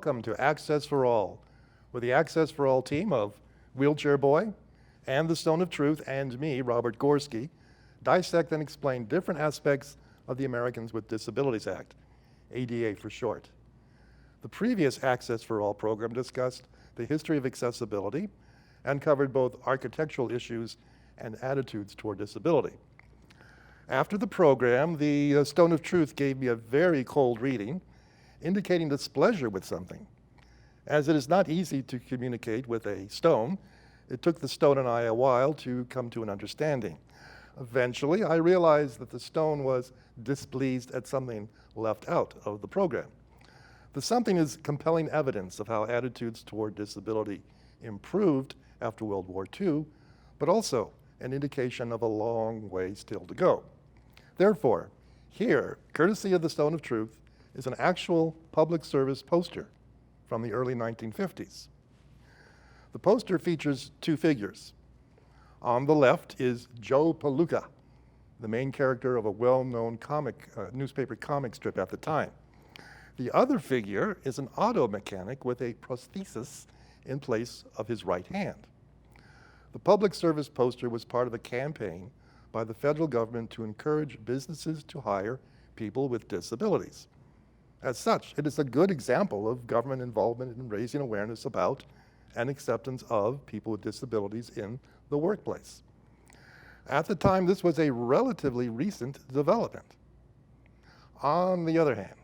welcome to Access for All, with the Access for All team of Wheelchair Boy and the Stone of Truth and me, Robert Gorski, dissect and explain different aspects of the Americans with Disabilities Act, ADA for short. The previous Access for All program discussed the history of accessibility and covered both architectural issues and attitudes toward disability. After the program, the Stone of Truth gave me a very cold reading, indicating displeasure with something. As it is not easy to communicate with a stone, it took the stone and I a while to come to an understanding. Eventually, I realized that the stone was displeased at something left out of the program. The something is compelling evidence of how attitudes toward disability improved after World War II, but also an indication of a long way still to go. Therefore, here, courtesy of the Stone of Truth, is an actual public service poster from the early 1950s. The poster features two figures. On the left is Joe Palooka, the main character of a well-known newspaper comic strip at the time. The other figure is an auto mechanic with a prosthesis in place of his right hand. The public service poster was part of a campaign by the federal government to encourage businesses to hire people with disabilities. As such, it is a good example of government involvement in raising awareness about and acceptance of people with disabilities in the workplace. At the time, this was a relatively recent development. On the other hand,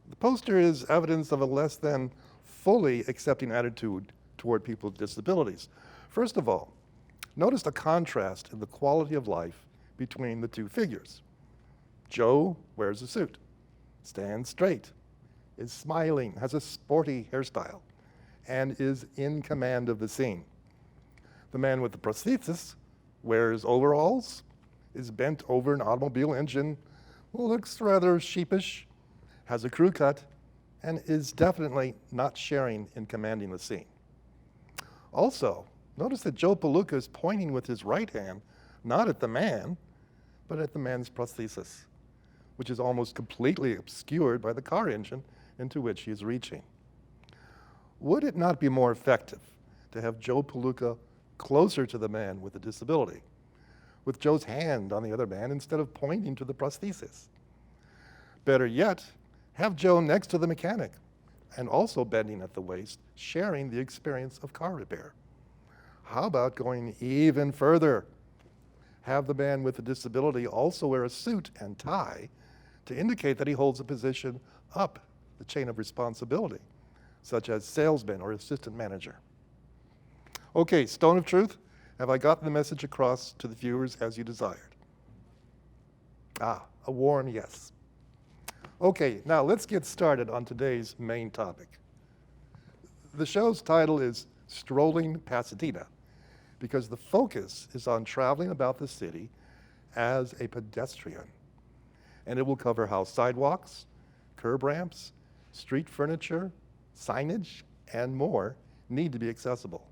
the poster is evidence of a less than fully accepting attitude toward people with disabilities. First of all, notice the contrast in the quality of life between the two figures. Joe wears a suit, stands straight, is smiling, has a sporty hairstyle, and is in command of the scene. The man with the prosthesis wears overalls, is bent over an automobile engine, looks rather sheepish, has a crew cut, and is definitely not sharing in commanding the scene. Also, notice that Joe Palooka is pointing with his right hand, not at the man, but at the man's prosthesis, which is almost completely obscured by the car engine into which he is reaching. Would it not be more effective to have Joe Palooka closer to the man with the disability, with Joe's hand on the other man instead of pointing to the prosthesis? Better yet, have Joe next to the mechanic and also bending at the waist, sharing the experience of car repair. How about going even further? Have the man with the disability also wear a suit and tie to indicate that he holds a position up the chain of responsibility, such as salesman or assistant manager. Okay, Stone of Truth, have I gotten the message across to the viewers as you desired? A warm yes. Okay, now let's get started on today's main topic. The show's title is Strolling Pasadena, because the focus is on traveling about the city as a pedestrian. And it will cover how sidewalks, curb ramps, street furniture, signage, and more need to be accessible.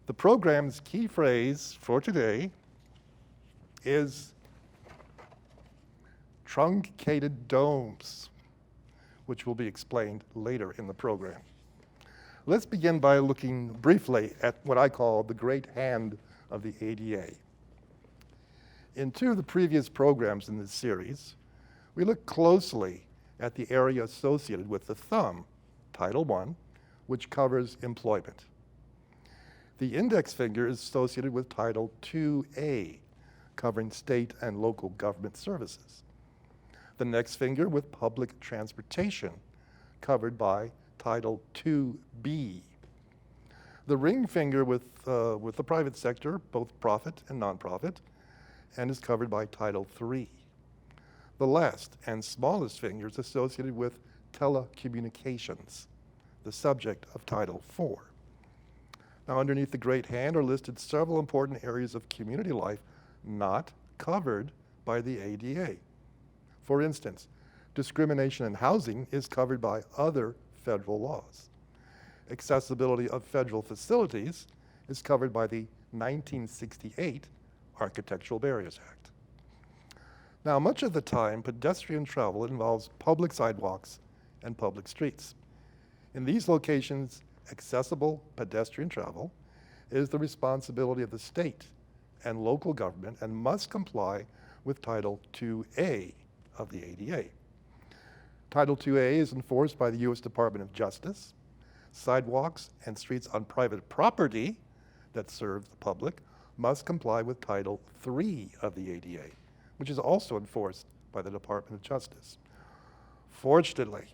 The program's key phrase for today is Truncated Domes, which will be explained later in the program. Let's begin by looking briefly at what I call the great hand of the ADA. In two of the previous programs in this series, we looked closely at the area associated with the thumb, Title I, which covers employment. The index finger is associated with Title IIA, covering state and local government services. The next finger with public transportation, covered by Title IIB. The ring finger with the private sector, both profit and nonprofit, and is covered by Title III. The last and smallest finger is associated with telecommunications, the subject of Title IV. Now, underneath the great hand are listed several important areas of community life not covered by the ADA. For instance, discrimination in housing is covered by other federal laws. Accessibility of federal facilities is covered by the 1968 Architectural Barriers Act. Now, much of the time, pedestrian travel involves public sidewalks and public streets. In these locations, accessible pedestrian travel is the responsibility of the state and local government and must comply with Title 2A of the ADA. Title 2A is enforced by the U.S. Department of Justice. Sidewalks and streets on private property that serve the public must comply with Title 3 of the ADA, which is also enforced by the Department of Justice. Fortunately,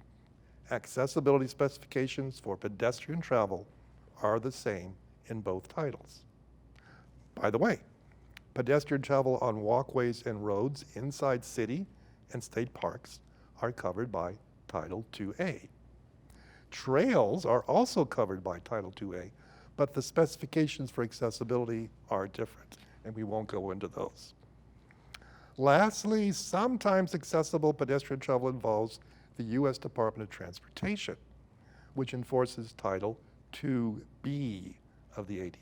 accessibility specifications for pedestrian travel are the same in both titles. By the way, pedestrian travel on walkways and roads inside city and state parks are covered by Title 2A. Trails are also covered by Title 2A, but the specifications for accessibility are different, and we won't go into those. Lastly, sometimes accessible pedestrian travel involves the U.S. Department of Transportation, which enforces Title 2B of the ADA.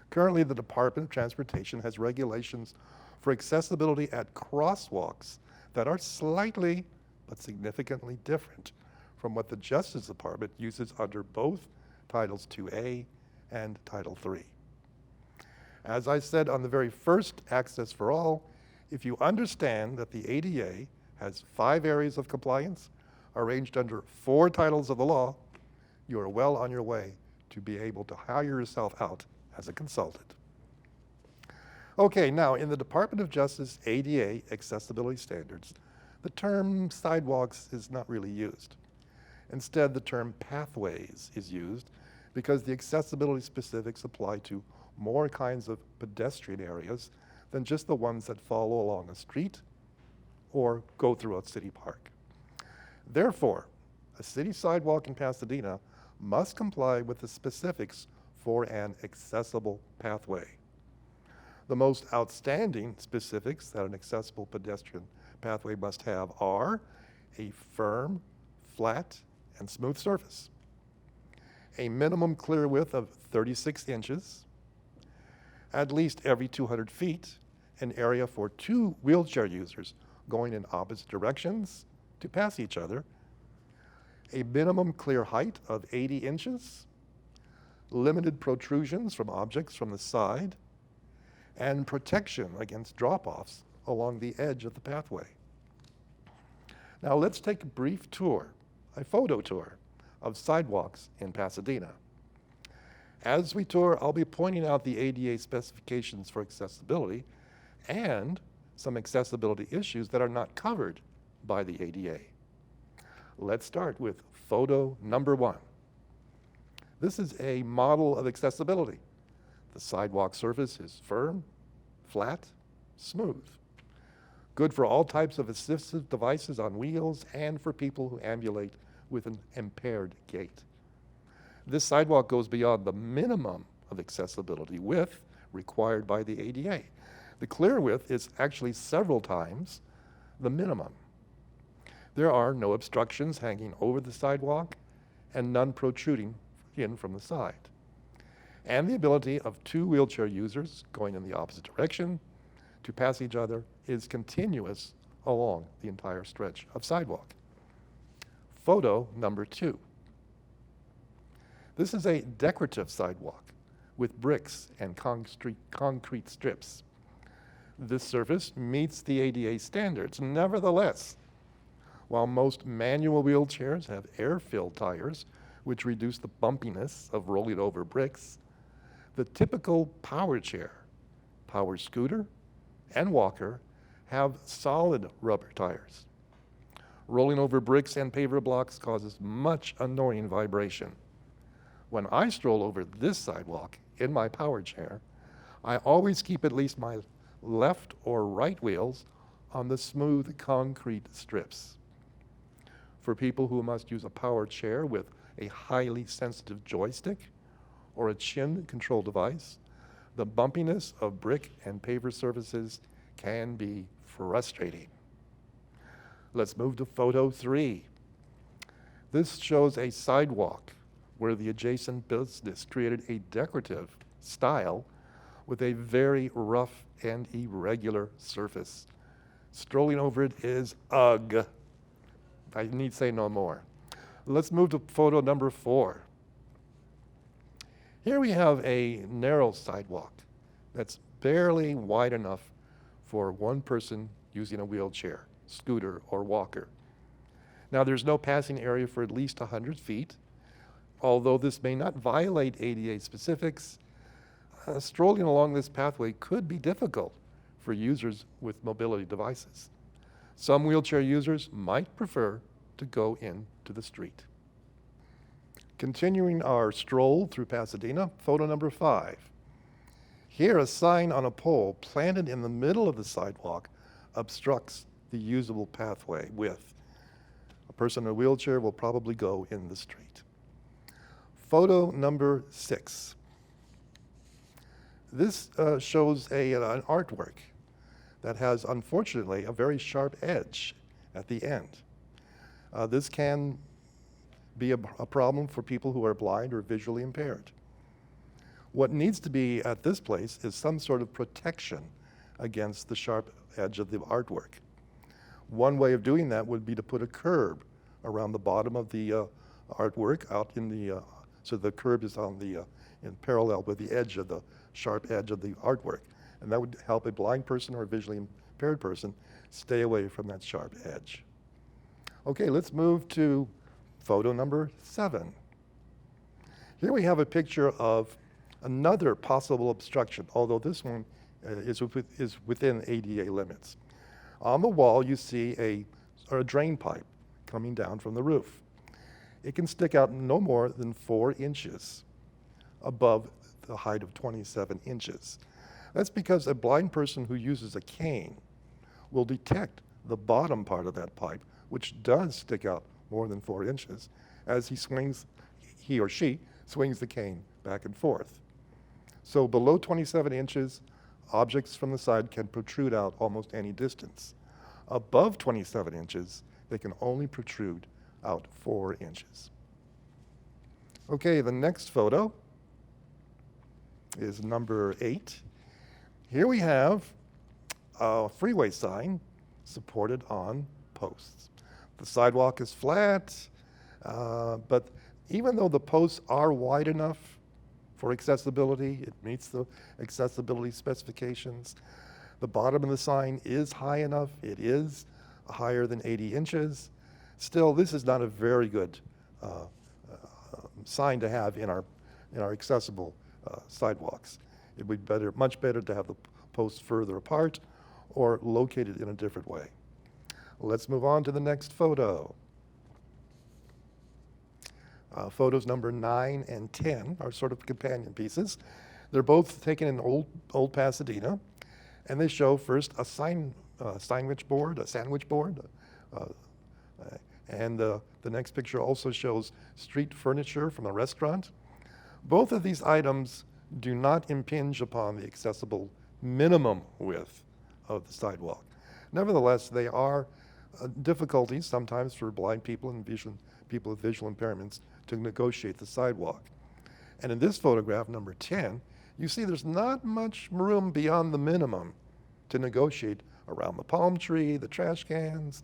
Currently, the Department of Transportation has regulations for accessibility at crosswalks that are slightly but significantly different from what the Justice Department uses under both Titles 2A and Title 3. As I said on the very first Access for All, if you understand that the ADA has 5 areas of compliance arranged under 4 titles of the law, you are well on your way to be able to hire yourself out as a consultant. Okay, now in the Department of Justice ADA accessibility standards, the term sidewalks is not really used. Instead, the term pathways is used because the accessibility specifics apply to more kinds of pedestrian areas than just the ones that follow along a street or go through a city park. Therefore, a city sidewalk in Pasadena must comply with the specifics for an accessible pathway. The most outstanding specifics that an accessible pedestrian pathway must have are a firm, flat, and smooth surface, a minimum clear width of 36 inches, at least every 200 feet, an area for 2 wheelchair users going in opposite directions to pass each other, a minimum clear height of 80 inches, limited protrusions from objects from the side, and protection against drop-offs along the edge of the pathway. Now let's take a brief tour, a photo tour, of sidewalks in Pasadena. As we tour, I'll be pointing out the ADA specifications for accessibility and some accessibility issues that are not covered by the ADA. Let's start with photo number 1. This is a model of accessibility. The sidewalk surface is firm, flat, smooth. Good for all types of assistive devices on wheels and for people who ambulate with an impaired gait. This sidewalk goes beyond the minimum of accessibility width required by the ADA. The clear width is actually several times the minimum. There are no obstructions hanging over the sidewalk and none protruding in from the side. And the ability of 2 wheelchair users going in the opposite direction to pass each other is continuous along the entire stretch of sidewalk. Photo number 2. This is a decorative sidewalk with bricks and concrete strips. This surface meets the ADA standards. Nevertheless, while most manual wheelchairs have air-filled tires, which reduce the bumpiness of rolling over bricks, the typical power chair, power scooter, and walker have solid rubber tires. Rolling over bricks and paver blocks causes much annoying vibration. When I stroll over this sidewalk in my power chair, I always keep at least my left or right wheels on the smooth concrete strips. For people who must use a power chair with a highly sensitive joystick or a chin control device, the bumpiness of brick and paver surfaces can be frustrating. Let's move to photo 3. This shows a sidewalk where the adjacent business created a decorative style with a very rough and irregular surface. Strolling over it is ugh. I need say no more. Let's move to photo number 4. Here we have a narrow sidewalk that's barely wide enough for one person using a wheelchair, scooter, or walker. Now, there's no passing area for at least 100 feet. Although this may not violate ADA specifics, strolling along this pathway could be difficult for users with mobility devices. Some wheelchair users might prefer to go into the street. Continuing our stroll through Pasadena, photo number 5. Here, a sign on a pole planted in the middle of the sidewalk obstructs the usable pathway with. A person in a wheelchair will probably go in the street. Photo number 6. This shows an artwork that has, unfortunately, a very sharp edge at the end. This can be a problem for people who are blind or visually impaired. What needs to be at this place is some sort of protection against the sharp edge of the artwork. One way of doing that would be to put a curb around the bottom of the artwork out in the, so the curb is on the, in parallel with the edge of the sharp edge of the artwork. And that would help a blind person or a visually impaired person stay away from that sharp edge. Okay, let's move to photo number 7. Here we have a picture of another possible obstruction, although this one is within ADA limits. On the wall, you see a drain pipe coming down from the roof. It can stick out no more than 4 inches above the height of 27 inches. That's because a blind person who uses a cane will detect the bottom part of that pipe, which does stick out more than 4 inches, as he or she swings the cane back and forth. So below 27 inches, objects from the side can protrude out almost any distance. Above 27 inches, they can only protrude out 4 inches. Okay, the next photo is number 8. Here we have a freeway sign supported on posts. The sidewalk is flat, but even though the posts are wide enough for accessibility, it meets the accessibility specifications. The bottom of the sign is high enough. It is higher than 80 inches. Still, this is not a very good sign to have in our accessible sidewalks. It would be much better to have the posts further apart or located in a different way. Let's move on to the next photo. Photos number 9 and 10 are sort of companion pieces. They're both taken in old Pasadena, and they show first a sandwich board, and the next picture also shows street furniture from a restaurant. Both of these items do not impinge upon the accessible minimum width of the sidewalk. Nevertheless, they are difficulties sometimes for blind people and people with visual impairments to negotiate the sidewalk. And in this photograph, number 10, you see there's not much room beyond the minimum to negotiate around the palm tree, the trash cans,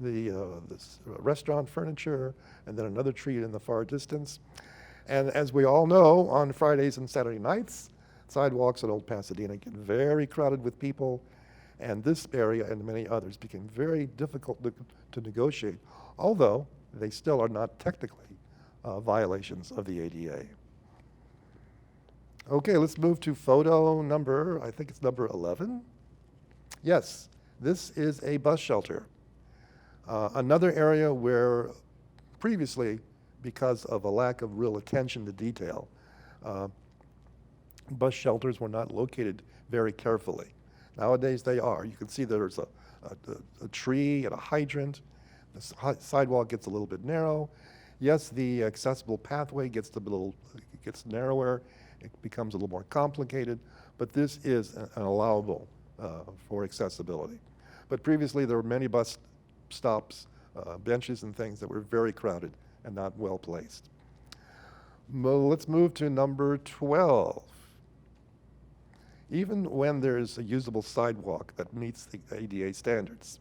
the restaurant furniture, and then another tree in the far distance. And as we all know, on Fridays and Saturday nights, sidewalks in Old Pasadena get very crowded with people, and this area and many others became very difficult to negotiate, although they still are not technically violations of the ADA. Okay, let's move to photo number, I think it's number 11. Yes, this is a bus shelter. Another area where previously, because of a lack of real attention to detail, bus shelters were not located very carefully. Nowadays they are. You can see there's a tree and a hydrant. The sidewalk gets a little bit narrow. Yes, the accessible pathway gets narrower. It becomes a little more complicated, but this is an allowable for accessibility. But previously there were many bus stops, benches and things that were very crowded and not well placed. Let's move to number 12. Even when there's a usable sidewalk that meets the ADA standards,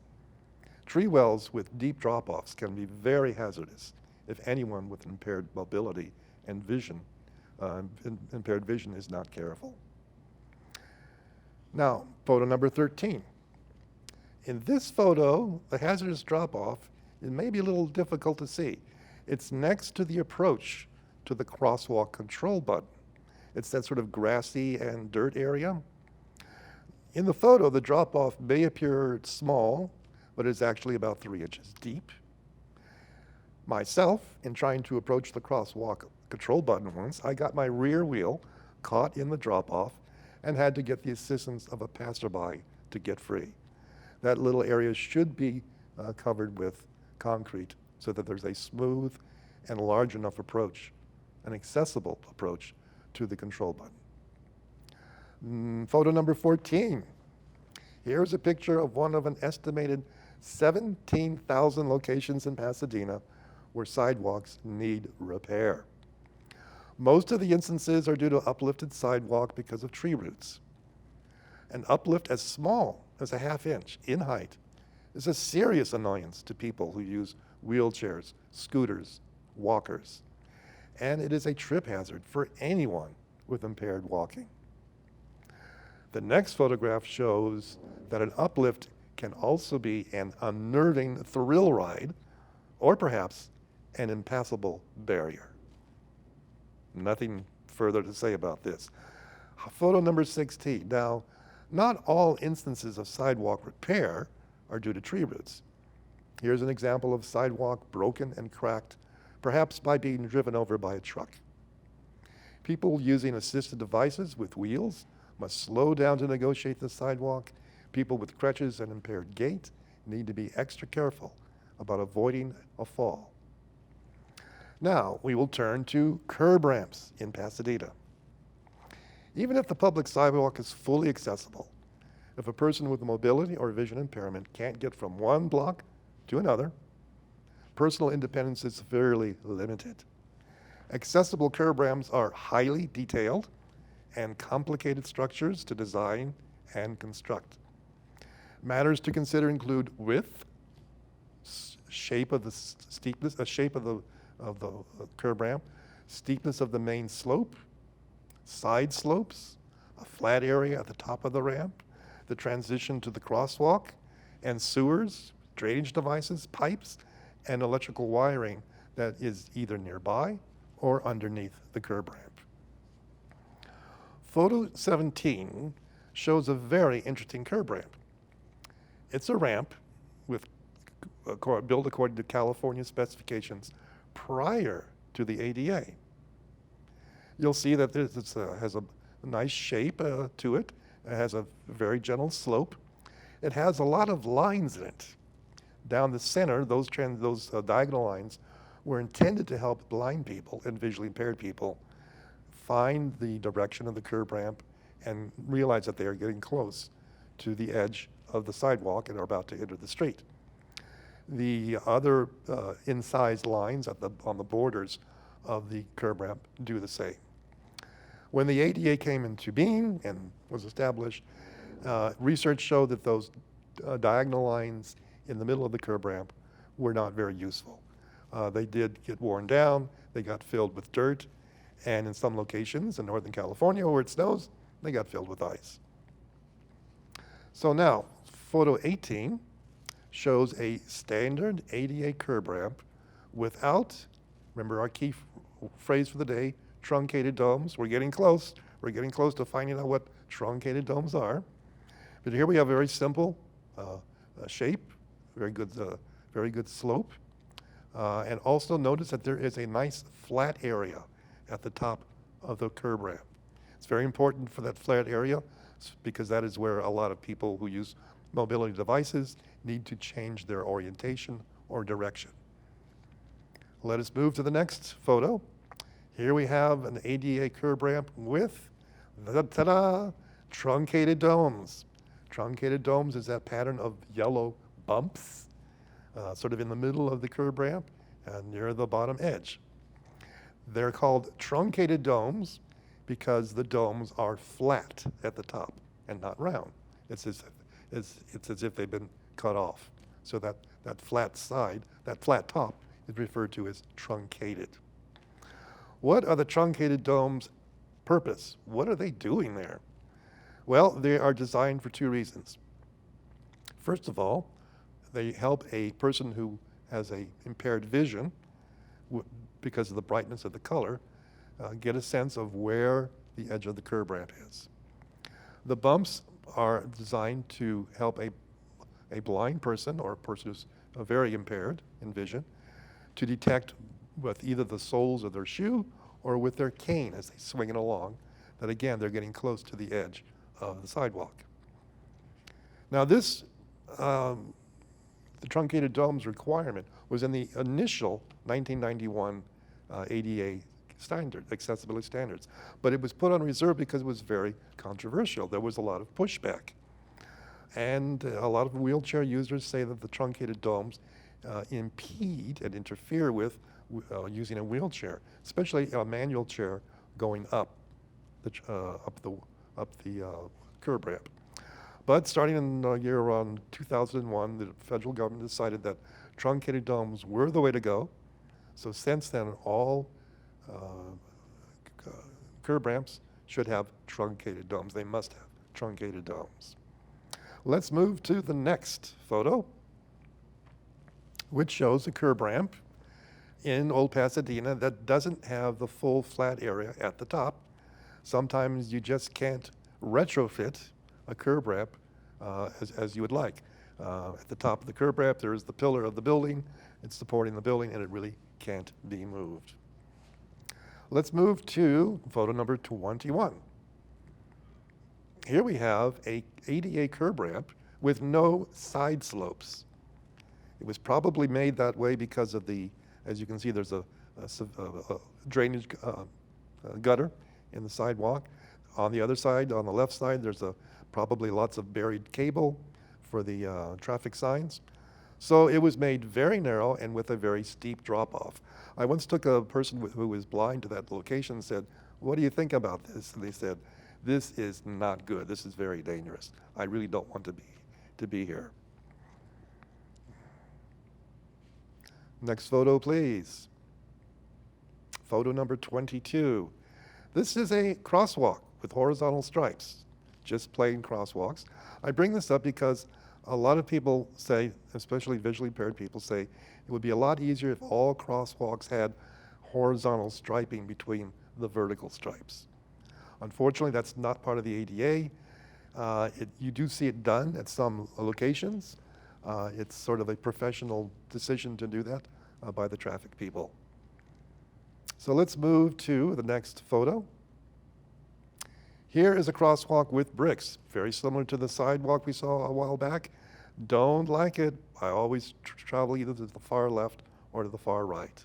tree wells with deep drop-offs can be very hazardous if anyone with impaired mobility and vision, impaired vision is not careful. Now, photo number 13. In this photo, the hazardous drop-off, it may be a little difficult to see. It's next to the approach to the crosswalk control button. It's that sort of grassy and dirt area. In the photo, the drop-off may appear small, but it's actually about 3 inches deep. Myself, in trying to approach the crosswalk control button once, I got my rear wheel caught in the drop-off and had to get the assistance of a passerby to get free. That little area should be covered with concrete so that there's a smooth and large enough approach, an accessible approach to the control button. Photo number 14. Here's a picture of one of an estimated 17,000 locations in Pasadena where sidewalks need repair. Most of the instances are due to uplifted sidewalk because of tree roots. An uplift as small as a ½ inch in height is a serious annoyance to people who use wheelchairs, scooters, walkers, and it is a trip hazard for anyone with impaired walking. The next photograph shows that an uplift can also be an unnerving thrill ride, or perhaps an impassable barrier. Nothing further to say about this. Photo number 16. Now, not all instances of sidewalk repair are due to tree roots. Here's an example of sidewalk broken and cracked, perhaps by being driven over by a truck. People using assisted devices with wheels must slow down to negotiate the sidewalk. People with crutches and impaired gait need to be extra careful about avoiding a fall. Now, we will turn to curb ramps in Pasadena. Even if the public sidewalk is fully accessible, if a person with a mobility or vision impairment can't get from one block to another, personal independence is severely limited. Accessible curb ramps are highly detailed and complicated structures to design and construct. Matters to consider include width, shape of the steepness, shape of the curb ramp, steepness of the main slope, side slopes, a flat area at the top of the ramp, the transition to the crosswalk, and sewers, drainage devices, pipes, and electrical wiring that is either nearby or underneath the curb ramp. Photo 17 shows a very interesting curb ramp. It's a ramp built according to California specifications prior to the ADA. You'll see that it has a nice shape to it. It has a very gentle slope. It has a lot of lines in it. Down the center, those diagonal lines were intended to help blind people and visually impaired people find the direction of the curb ramp and realize that they are getting close to the edge of the sidewalk and are about to enter the street. The other incised lines on the borders of the curb ramp do the same. When the ADA came into being and was established, research showed that those diagonal lines in the middle of the curb ramp were not very useful. They did get worn down, they got filled with dirt, and in some locations in Northern California where it snows, they got filled with ice. So now, photo 18 shows a standard ADA curb ramp without, remember our key phrase for the day, truncated domes. We're getting close. We're getting close to finding out what truncated domes are. But here we have a very simple shape, very good slope. And also notice that there is a nice flat area at the top of the curb ramp. It's very important for that flat area because that is where a lot of people who use mobility devices need to change their orientation or direction. Let us move to the next photo. Here we have an ADA curb ramp with, ta-da, truncated domes. Truncated domes is that pattern of yellow bumps, sort of in the middle of the curb ramp and near the bottom edge. They're called truncated domes because the domes are flat at the top and not round. It's as if they've been cut off. So that flat side, that flat top is referred to as truncated. What are the truncated domes' purpose? What are they doing there? Well, they are designed for two reasons. First of all, they help a person who has a impaired vision because of the brightness of the color, get a sense of where the edge of the curb ramp is. The bumps are designed to help a blind person or a person who's very impaired in vision to detect with either the soles of their shoe or with their cane as they swing it along, that again, they're getting close to the edge of the sidewalk. Now this, the truncated domes requirement was in the initial 1991 ADA standard, accessibility standards, but it was put on reserve because it was very controversial. There was a lot of pushback. And a lot of wheelchair users say that the truncated domes impede and interfere with using a wheelchair, especially a manual chair going up the curb ramp. But starting in the year around 2001, the federal government decided that truncated domes were the way to go. So since then, all curb ramps should have truncated domes. They must have truncated domes. Let's move to the next photo, which shows a curb ramp in Old Pasadena that doesn't have the full flat area at the top. Sometimes you just can't retrofit a curb ramp as you would like. At the top of the curb ramp, there is the pillar of the building. It's supporting the building, and it really can't be moved. Let's move to photo number 21. Here we have a ADA curb ramp with no side slopes. It was probably made that way because of the, as you can see, there's a drainage gutter in the sidewalk. On the other side, on the left side, there's probably lots of buried cable for the traffic signs. So it was made very narrow and with a very steep drop-off. I once took a person who was blind to that location and said, "What do you think about this?" And they said, "This is not good. This is very dangerous. I really don't want to be here." Next photo, please. Photo number 22. This is a crosswalk with horizontal stripes, just plain crosswalks. I bring this up because a lot of people say, especially visually impaired people, say it would be a lot easier if all crosswalks had horizontal striping between the vertical stripes. Unfortunately, that's not part of the ADA. You do see it done at some locations. It's sort of a professional decision to do that by the traffic people. So let's move to the next photo. Here is a crosswalk with bricks, very similar to the sidewalk we saw a while back. Don't like it. I always travel either to the far left or to the far right.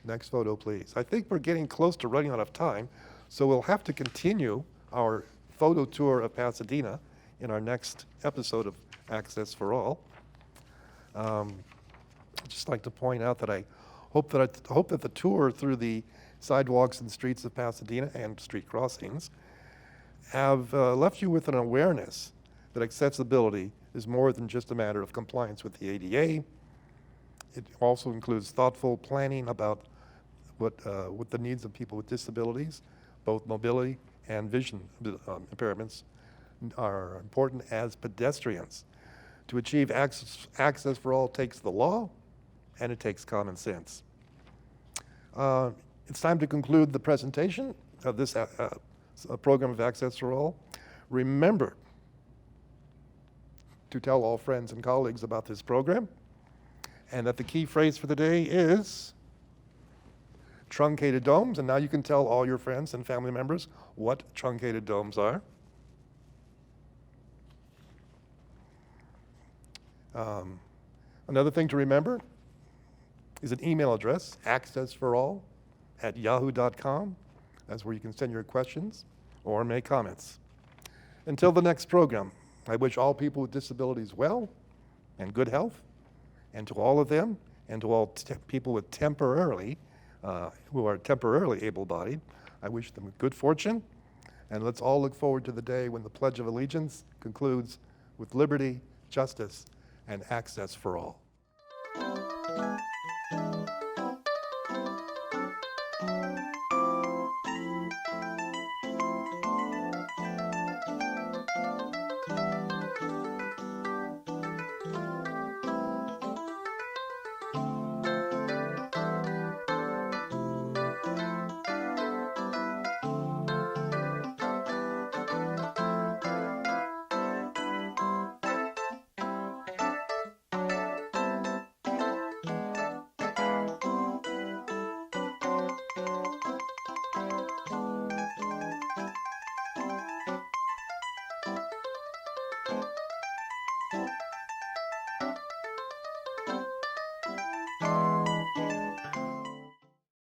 Next photo, please. I think we're getting close to running out of time, so we'll have to continue our photo tour of Pasadena in our next episode of Access for All. I'd just like to point out that I hope that the tour through the sidewalks and streets of Pasadena and street crossings have left you with an awareness that accessibility is more than just a matter of compliance with the ADA. It also includes thoughtful planning about what the needs of people with disabilities, both mobility and vision impairments, are important as pedestrians. To achieve access for all takes the law, and it takes common sense. It's time to conclude the presentation of this program of Access for All. Remember to tell all friends and colleagues about this program, and that the key phrase for the day is truncated domes, and now you can tell all your friends and family members what truncated domes are. Another thing to remember is an email address, accessforall@yahoo.com. That's where you can send your questions or make comments. Until the next program, I wish all people with disabilities well and good health, and to all of them, and to all people with who are temporarily able-bodied, I wish them good fortune, and let's all look forward to the day when the Pledge of Allegiance concludes with liberty, justice, and access for all.